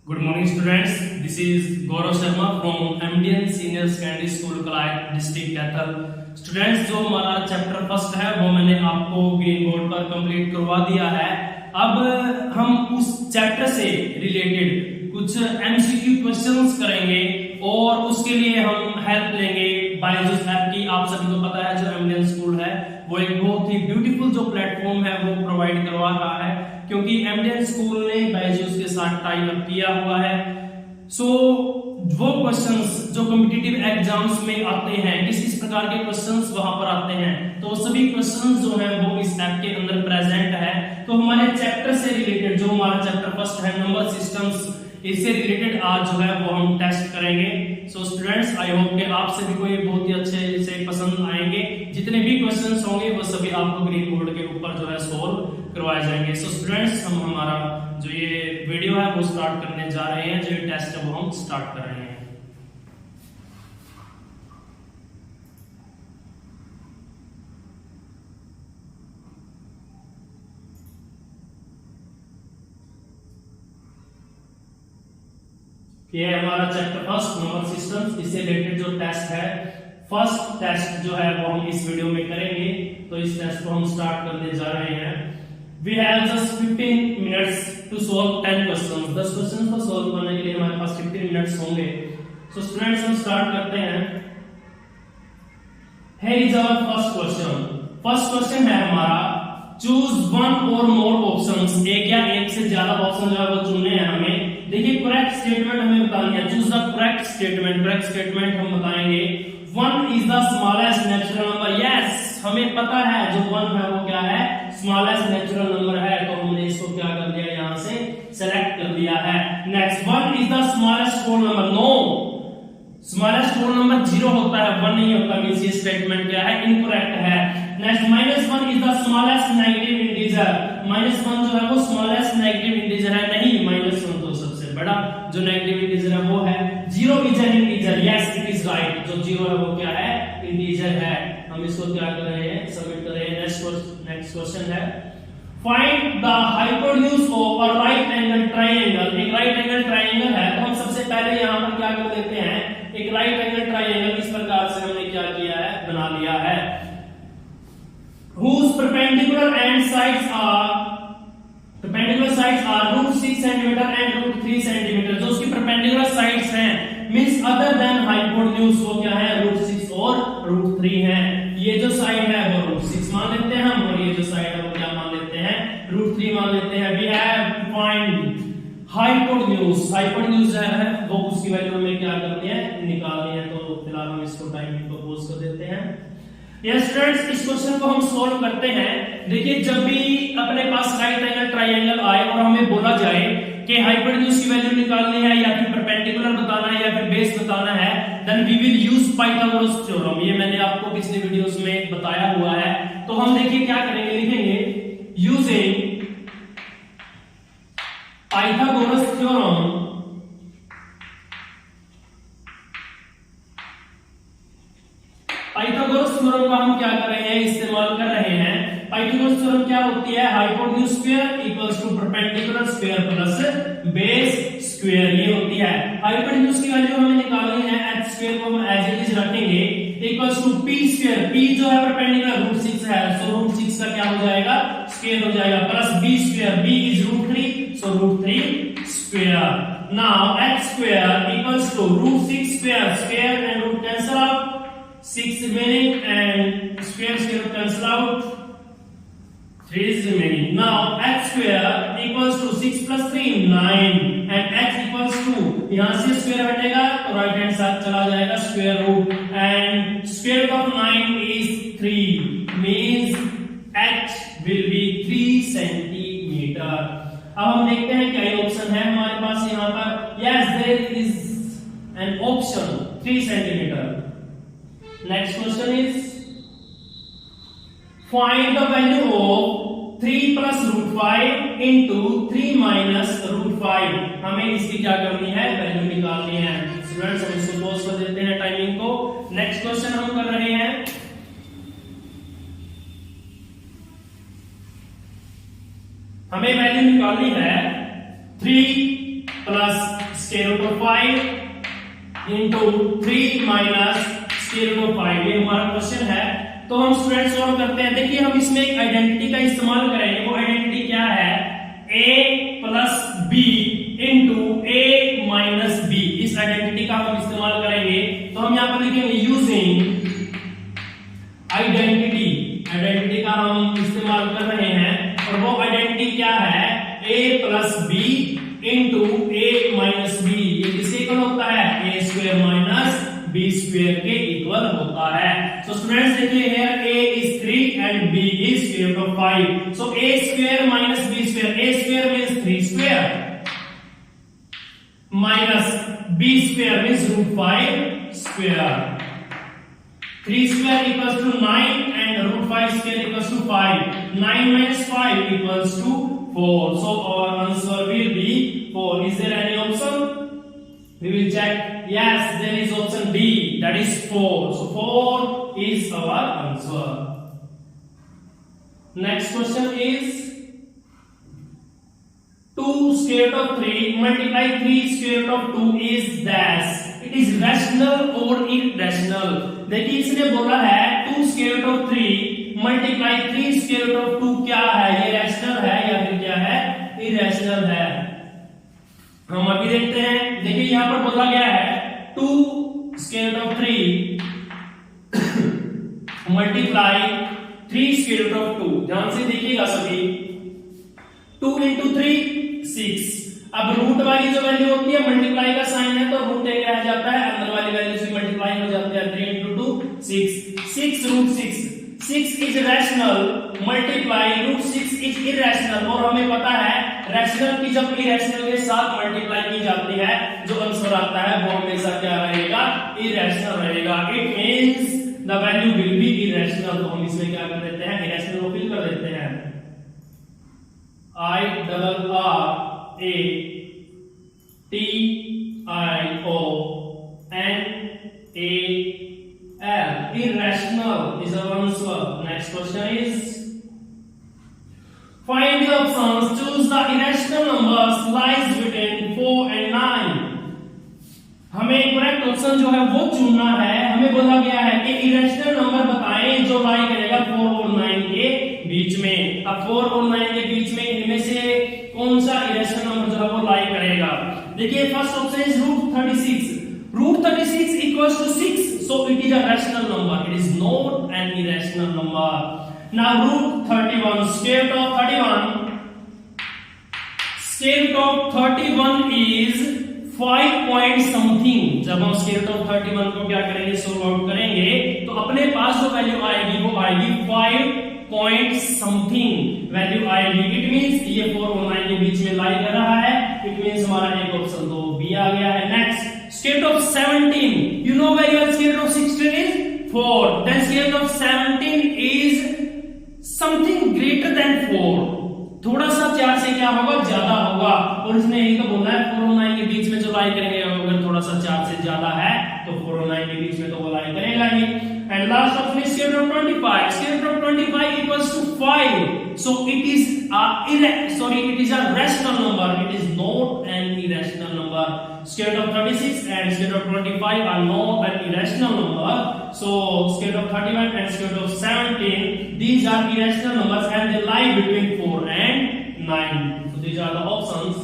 Good morning students. This is Gaurav Sharma from MDN Senior Secondary School Kalayat District Kaithal. Students जो हमारा chapter first है वो मैंने आपको ग्रीन बोर्ड पर कंप्लीट करवा दिया है। अब हम उस चैप्टर से रिलेटेड कुछ एमसीक्यू क्वेश्चंस करेंगे और उसके लिए हम हेल्प लेंगे बायजूस ऐप की। आप सभी को पता है जो एमडीएन स्कूल है वो एक बहुत ही ब्यूटीफुल जो प्लेटफॉर्म है वो प्रोवाइड करवा रहा है, क्योंकि एमडीएन स्कूल ने बायजूस के साथ टाई अप किया हुआ है। सो वो क्वेश्चंस जो कॉम्पिटिटिव एग्जाम्स में आते हैं, किस प्रकार के क्वेश्चंस वहां पर आते हैं, तो सभी क्वेश्चंस जो हैं वो इस ऐप के अंदर प्रेजेंट है। तो हमारे चैप्टर से रिलेटेड जो हमारा चैप्टर फर्स्ट है नंबर सिस्टम्स, इससे रिलेटेड आज जो है वो हम टेस्ट करेंगे। सो स्टूडेंट्स आई होप कि आप सभी को ये बहुत ही अच्छे से पसंद आएंगे। जितने भी क्वेश्चंस होंगे वो सभी आपको ग्रीन बोर्ड के ऊपर जो है सोल्व करवाए जाएंगे। सो स्टूडेंट्स हम हमारा जो ये वीडियो है वो स्टार्ट करने जा रहे हैं, जो ये टेस्ट है वो हम स्टार्ट कर रहे हैं। ये हमारा चैप्टर फर्स्ट नंबर सिस्टम्स, इससे रिलेटेड जो टेस्ट है, फर्स्ट टेस्ट जो है वो हम इस वीडियो में करेंगे। तो इस टेस्ट को हम स्टार्ट करने जा रहे हैं। We have just 15 minutes to solve 10 questions. 10 question को सॉल्व करने के लिए हमारे पास 15 मिनट्स होंगे। So स्टूडेंट्स हम स्टार्ट करते हैं। Here is our first question. First question है हमारा, चूज वन और मोर ऑप्शंस। एक या एक से ज्यादा ऑप्शन जो है वो चुनने हैं हमें। देखिए करेक्ट स्टेटमेंट हमें बतानी है। Choose the correct statement. Correct statement हम बताएंगे। One is the smallest natural number. Yes, हमें पता है जो वन है वो क्या है, स्मॉलेस्ट नेचुरल नंबर है। तो हमने इसको क्या कर दिया, यहां से सेलेक्ट कर दिया है। Next, one is the smallest whole number. No, smallest whole number 0 होता है, 1 नहीं होता। मींस ये स्टेटमेंट क्या है, इनकरेक्ट है। Next, -1 is the smallest negative integer. -1 जो है वो स्मॉलेस्ट नेगेटिव इंटीजर है। नहीं, -1 तो सबसे बड़ा जो नेगेटिव इंटीजर है वो है। 0 is an integer. Yes, it is right. जो 0 है वो क्या है, इंटीजर है। हम इसको क्या कर रहे हैं, सबमिट कर रहे हैं। नेक्स्ट क्वेश्चन है, find the hypotenuse of a right angle triangle. एक राइट एंगल ट्रायंगल है, तो हम सबसे पहले यहां पर क्या कर लेते हैं, एक राइट एंगल ट्रायंगल इस प्रकार से हमने क्या किया है, बना लिया है। whose perpendicular and sides are √6 cm and √3 cm। जो उसकी perpendicular sides हैं, means other than hypotenuse, वो क्या है, √6 और √3 है। ये जो साइड है वो √6 मान लेते हैं हम, और ये जो साइड है वो क्या मान लेते हैं, √3 मान लेते हैं। we have to find hypotenuse। hypotenuse है वो उसकी वैल्यू में क्या करनी है, निकालनी है। तो फिलहाल हम इसको टाइमिंग को पॉज कर देते हैं। यस स्टूडेंट्स, इस क्वेश्चन को हम सॉल्व करते हैं। देखिए जब भी अपने पास राइट एंगल ट्रायंगल आए और हमें बोला जाए कि हाइपोटेन्यूज की वैल्यू निकालनी है या फिर परपेंडिकुलर बताना है या फिर बेस बताना है, then we will use Pythagoras theorem. ये मैंने आपको पिछले वीडियोस में बताया हुआ है। तो हम देखिए क्या करेंगे, लिखेंगे using Pythagoras theorem Pythagoras theorem का हम क्या कर रहे हैं, इस्तेमाल कर रहे हैं। पाइथागोरस थ्योरम क्या होती है, hypotenuse square equals to perpendicular square plus base square, ये होती है। हाइपोटेन्यूज की वैल्यू हमें निकालनी है, h स्क्वायर को हम एज इट इज रखेंगे, equals to p square. p जो है परपेंडिकुलर √6 है, सो √6 का क्या हो जाएगा, स्क्वायर हो जाएगा, plus b square. b is √3, so √3 square. Now h square equals to √6 square, square and root cancel out, 6 remaining and square cancel out, 3 is remaining. Now h square equals to 6 plus 3 9 and h equals to, यहां से square हटेगा तो right hand side चला जाएगा, square root, and square root of 9 is 3 means h will be 3 centimetre. अब हम देखते हैं क्या ऑप्शन है हमारे पास यहाँ पर। yes, there is an option 3 centimetre. Next question is, find the value of 3 plus √5 into 3 minus √5। हमें इसकी क्या करनी है, वैल्यू निकालनी है। स्टूडेंट्स हम इसको पॉज कर देते हैं टाइमिंग को। नेक्स्ट क्वेश्चन हम कर रहे हैं, हमें वैल्यू निकालनी है 3 plus square root of 5 into 3 minus square root of 5। ये हमारा क्वेश्चन है। तो हम स्टूडेंट सॉल्व करते हैं। देखिए हम इसमें एक आइडेंटिटी का इस्तेमाल करेंगे। वो आइडेंटिटी क्या है? a plus b into a minus b। इस आइडेंटिटी का हम इस्तेमाल करेंगे। तो हम यहाँ पर लिखेंगे यूजिंग आइडेंटिटी। आइडेंटिटी का हम इस्तेमाल कर रहे हैं और वो आइडेंटिटी क्या है? a plus b into a minus b। ये किसके इक्वल होता है? a square minus b square के इक्वल होता है। सो स्टूडेंट्स देखिए here a is 3 and b is square root of 5। so a square minus b square, a square means 3 square minus b square means root 5 square। 3 square equals to 9 and root 5 square equals to 5। 9 minus 5 equals to 4। So our answer will be 4। Is there any option? We will check. Yes, there is option D, that is 4। So 4 is our answer. Next question is 2 square root of 3 multiply 3 square root of 2 is dash। It is rational or irrational? देखिए इसने बोला है 2 square root of 3 multiply 3 square root of 2 क्या है? ये rational है या फिर क्या है? इरेशनल है। हम अभी देखते हैं। देखिए यहां पर बोला गया है 2 square root of 3 multiply 3 square root of 2। ध्यान से देखिएगा सभी। 2 into 3 6। अब रूट वाली जो वैल्यू होती है मल्टीप्लाई का साइन है तो रूट एक रह जाता है, अंदर वाली वैल्यू से मल्टीप्लाई हो जाती है। 3 into 2 6। 6 root 6। 6 is rational multiply root 6 is irrational। और हमें पता है रैशनल की जब इरेशनल के साथ मल्टीप्लाई की जाती है जो आंसर आता है वो हमेशा क्या रहेगा? इरेशनल रहेगा। It means the value will B irrational. तो हम इसमें क्या कर देते हैं? इरेशनल को फिल कर देते हैं। I double R A T I O N A L। Irrational is our answer। Next question is find the options, choose the irrational numbers lies between 4 and 9। हमें करेक्ट ऑप्शन जो है वो चुनना है। हमें बोला गया है कि इरेशनल नंबर बताएं जो लाई करेगा 4 और 9 के बीच में। अब 4 और 9 के बीच में इनमें से कौन सा इरेशनल नंबर जो है वो लाई करेगा? देखिए first option is root 36। Root 36 equals to 6, so it is a rational number, it is not an irrational number। now root 31 square root of 31, square root of 31 is 5 point something। जब हम square root of 31 को क्या करेंगे? Solve out करेंगे तो अपने पास जो value आएगी वो आएगी 5 पॉइंट समथिंग वैल्यू आएगी। इट मींस ये 4 और 9 के बीच में लाई कर रहा है। इट मींस हमारा एक ऑप्शन तो बी आ गया है। Next square root of 17, you know very well square root of 16 is 4, then square root of 17 is something greater than 4। थोड़ा सा 4 से क्या होगा? ज्यादा होगा। और इसने यही तो बोला है 4 और 9 के बीच में जो लाई करेंगे अगर थोड़ा सा 4 से ज्यादा है तो 4 और 9 के बीच में तो वो लाई करेगा ही। And last option is square root of 25। square root of 25 equals to 5, so it is it is a rational number, it is not an irrational number। square root of 36 and square root of 25 are not an irrational number, so square root of 31 and square root of 17 these are irrational numbers and they lie between 4 and 9। so these are the options।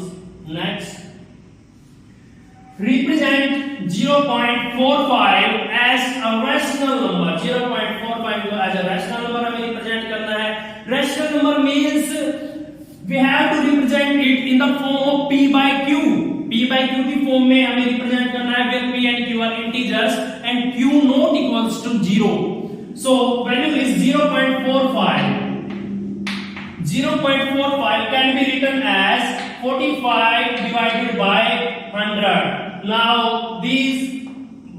next represent 0.45 as a rational number। 0.45 को as a rational number हमें represent करना है। rational number means we have to represent it in the form of p by q। p by q की form में हमें represent करना है where p and q are integers and q not equals to 0। so value is 0.45। 0.45 can be written as 45 divided by 100। now these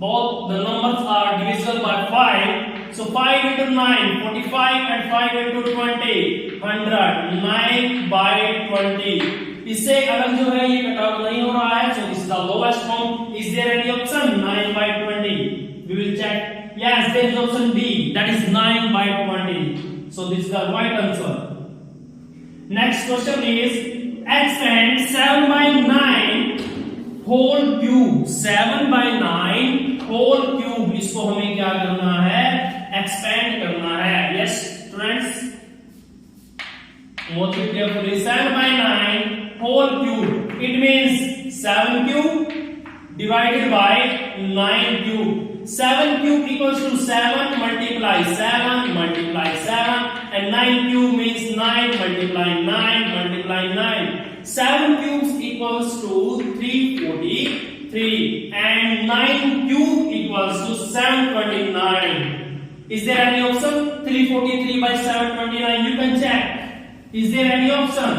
both the numbers are divisible by 5, so 5 into 9 45 and 5 into 20 100। 9 by 20 इससे अलग जो है ये cut out नहीं हो रहा है, so this is the lowest form। is there any option? 9 by 20 we will check। yes, there is option D, that is 9 by 20, so this is the right answer। next question is expand 7 by 9 whole cube 7/9 whole cube, इसको हमें क्या करना है, expand करना है। Yes students, watch it carefully, 7/9 whole cube, it means 7 cube divided by 9 cube. 7 cube equals to 7 multiply 7 multiply 7, and 9 cube means 9 multiply 9 multiply 9. 7 cubes equals to 343, and 9 cube equals to 729. Is there any option? 343 by 729, you can check. Is there any option?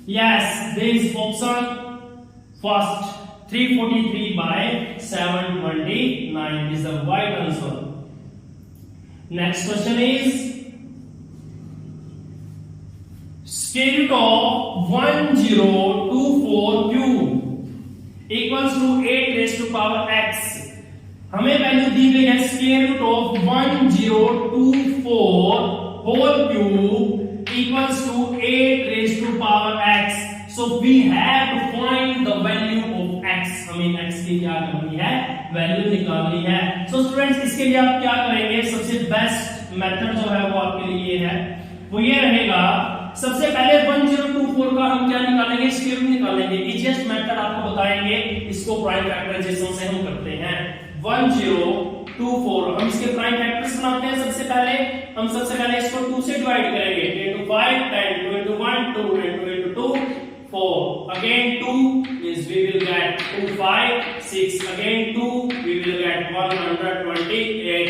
Yes, there is option first. 343 by 729 is the right answer. Next question is square root of 1024 cube equals to 8 raised to power x. हमें value दी गई है square root of 1024 whole cube equals to 8 raised to power x. So we have to find the value of x. हमें x की क्या करनी है, value निकालनी है। So students, इसके लिए आप क्या करेंगे, सबसे बेस्ट मेथड जो है वो आपके लिए है, वो ये रहेगा, सबसे पहले 1024 का हम क्या निकालेंगे, स्क्वायर रूट निकालेंगे। इजीएस्ट मेथड आपको बताएंगे, इसको प्राइम फैक्टराइजेशन से हम करते हैं। 1024 हम इसके प्राइम फैक्टर्स बनाते हैं। सबसे पहले इसको 2 से डिवाइड करेंगे, 10 to 5 10 2 into 1 2 10 2 into 2 4, again 2 means we will get 2 5 6, again 2 we will get 128,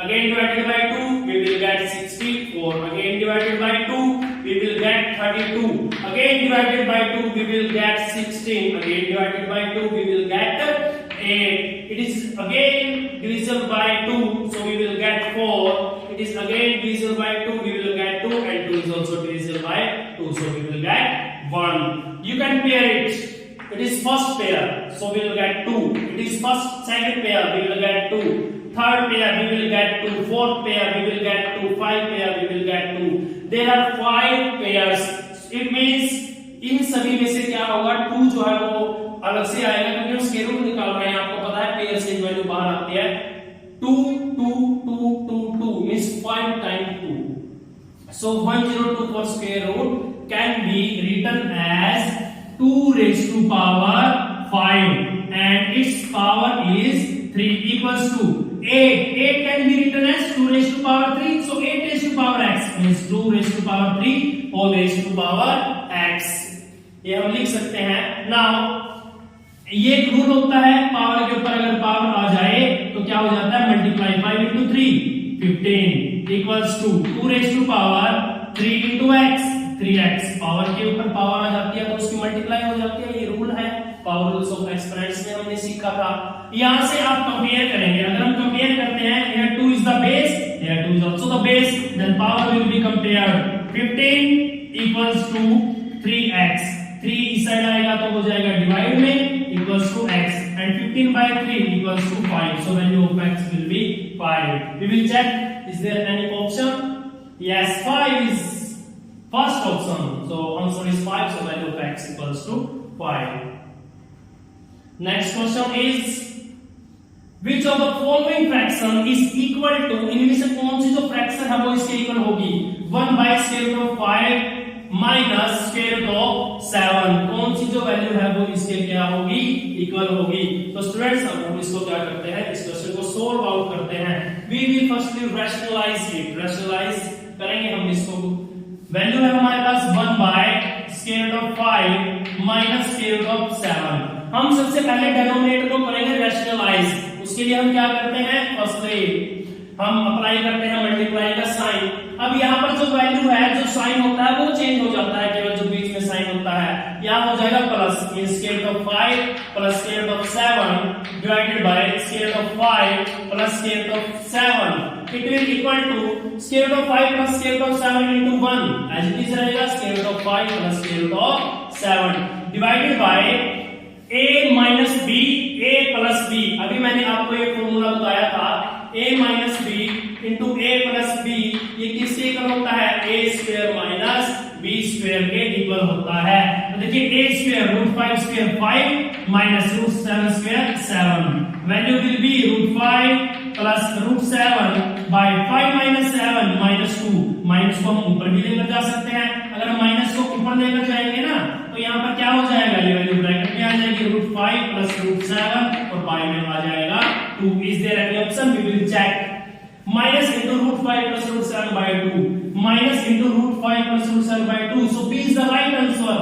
again divided by 2 we will get 64, again divided by 2 we will get 32, again divided by 2 we will get 16, again divided by 2 we will get 8. It is again divisible by 2, so we will get 4. It is again divisible by 2, we will get 2, and 2 is also divisible by 2, so we will get 1. You can pair it. It is first pair, so we will get 2. It is second pair, we will get 2. Third pair, we will get 2. Fourth pair, we will get 2. Five pair, we will get 2. There are 5 pairs. It means इन सभी में से क्या होगा, 2 जो है वो अलग से आएगा, क्योंकि हम स्क्वायर रूट निकाल रहे हैं। आपको पता है पेयर से वैल्यू बाहर आती है। 2 2 2 2 2 means 5 times 2. So 1024 square root can be written as 2 raised to power 5, and its power is 3 equals to 8. 8 can be written as 2 raised to power 3. So 8 raised to power x means 2 raised to power 3 whole raised to power x. ये हम लिख सकते हैं। Now ये एक rule होता है, power के ऊपर अगर पावर आ जाए तो क्या हो जाता है, multiply 5 into 3 15 equals to 2 raised to power 3 into x 3x। Power के ऊपर पावर आ जाती है तो उसकी मल्टीप्लाई हो जाती है, ये रूल है, पावर रूल्स ऑफ एक्सपोनेंट्स में हमने सीखा था। यहां से आप कंपेयर करेंगे, अगर हम कंपेयर करते हैं, here 2 is the base, here 2 is also the base, then power will be compared। 15 equals to 3x, 3 इस साइड आएगा तो हो जाएगा डिवाइड में, equals to x, and 15 by 3 equals to 5, so value of x will be 5। We will check, is there any option? Yes, 5 is first option, so answer is 5, so value of x equals to 5। Next question is which of the following fraction is equal to, इनमें से कौन सी जो fraction है वो इसके equal होगी, 1 by square root of 5 minus square root of 7, कौन सी जो वैल्यू है वो इसके क्या होगी, इक्वल होगी। तो स्टूडेंट्स हम इसको क्या करते हैं, इस क्वेश्चन को सोल्व आउट करते हैं। We will firstly rationalise it, rationalise करेंगे हम इसको। वैल्यू है हमारे पास 1 by square root of 5 minus square root of 7। हम सबसे पहले डिनोमिनेटर को करेंगे रैशनलाइज, उसके लिए हम क्या करते हैं, फर्स्टली हम अप्लाई करते हैं मल्टीप्लाई का साइन। अब यहाँ पर जो वैल्यू है, जो साइन होता है वो चेंज हो जाता है, केवल जो बीच में साइन होता है, यहाँ हो जाएगा plus square root of 5 plus square root of 7 divided by square root of 5 plus square root of 7। It will equal to square root of 5 plus square root of 7 into 1, as it is रहेगा square root of 5 plus square root of 7 divided by a minus b, a plus b। अभी मैंने आपको एक formula बताया था, a minus b into a plus b, ये किसके equal होता है, a square minus b square के इक्वल होता है। देखिए a square root 5 square 5 minus root 7 square 7, value will be root 5 plus root 7 by 5 minus 7 minus 2, minus को हम ऊपर भी लेकर जा सकते हैं, अगर माइनस को ऊपर लेकर जाएंगे ना तो यहाँ पर क्या हो जाएगा, ये वैल्यू ब्रैकेट में आ जाएगी रूट 5 प्लस रूट 7 और बाय में आ जाएगा 2। Is there any option, we will check. Minus into root 5 plus root 7 by 2, minus into root 5 plus root 7 by 2, so B is the right answer.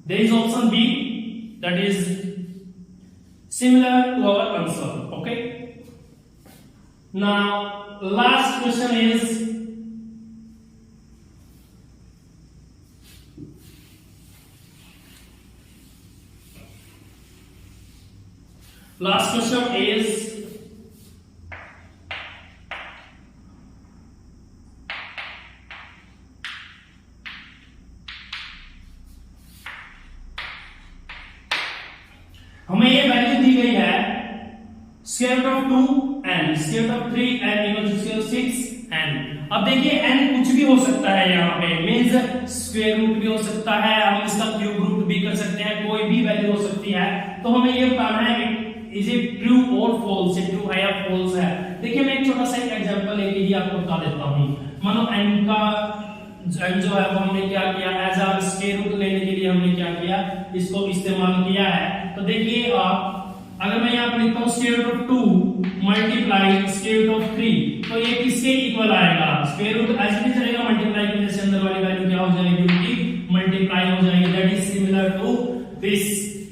There is option B, that is similar to our answer. Okay, now last question is हमें ये value दी गई है square root of 2 n, square root of 3 n equal to square 6 n। अब देखिए n कुछ भी हो सकता है, यहाँ पे मींस स्क्वायर रूट भी हो सकता है, हम इसका क्यूब रूट भी कर सकते हैं, कोई भी वैल्यू हो सकती है। तो हमें ये बताना है इज इट ट्रू और फॉल्स, है ट्रू है या फॉल्स है। देखिए मैं एक छोटा सा एग्जांपल लेके ही आपको बता देता हूँ। मानो n का n जो है वो हमने क्या किया, एज अ स्क्वायर रूट लेने के लिए हमने क्या किया, इसको इस्तेमाल किया है। तो देखिए आप, अगर मैं यहाँ पर लिखता हूँ square root of 2 multiply square root of 3, तो ये किसके इक्वल आएगा, स्क्वायर रूट ऐसे नहीं चलेगा, मल्टीप्लाई की वजह से अंदर वाली वैल्यू क्या हो जाएगी, उनकी मल्टीप्लाई हो जाएगी। That is similar to this,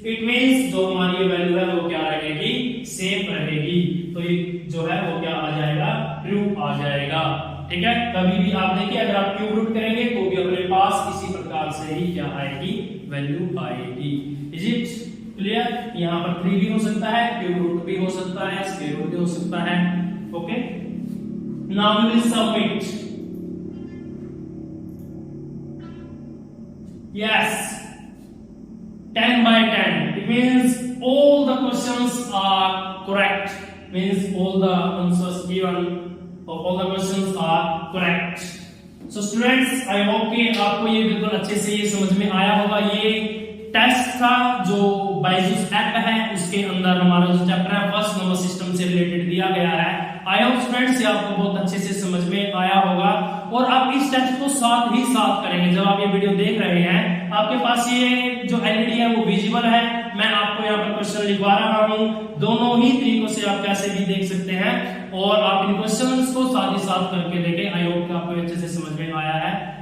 it means जो हमारी ये वैल्यू है वो क्या रहेगी, सेम रहेगी। तो ये जो है वो क्या आ जाएगा, ट्रू आ जाएगा। ठीक है, कभी भी आप देखिए अगर आप क्यूब रूट करेंगे तो भी अपने पास इसी प्रकार से ही क्या आएगी, वैल्यू आएगी। Is it clear? यहाँ पर 3 भी हो सकता है, क्यूब रूट भी हो सकता है, स्क्वायर रूट भी हो सकता है। Okay, now we will submit. Yes, 10 by 10, it means all the questions are correct, means all the answers given of all the questions are correct. So students, I hope कि आपको ये बिल्कुल अच्छे से ये समझ में आया होगा। ये टेस्ट था जो बायजूस ऐप है उसके अंदर हमारा जो चैप्टर है फर्स्ट नंबर सिस्टम से रिलेटेड दिया गया है। आई होप स्टूडेंट्स ये आपको बहुत अच्छे से समझ में आया होगा और आप इस टेस्ट को साथ ही साथ करेंगे। जब आप ये वीडियो देख रहे हैं आपके पास ये जो एलईडी है वो विजिबल है, मैं आपको यहाँ पर क्वेश्चन लिखवा रहा हूँ, दोनों ही तरीकों से आप कैसे भी देख सकते हैं और आप इन क्वेश्चंस को साथ ही साथ करके देखें। आई होप कि आपको अच्छे से समझ में आया है।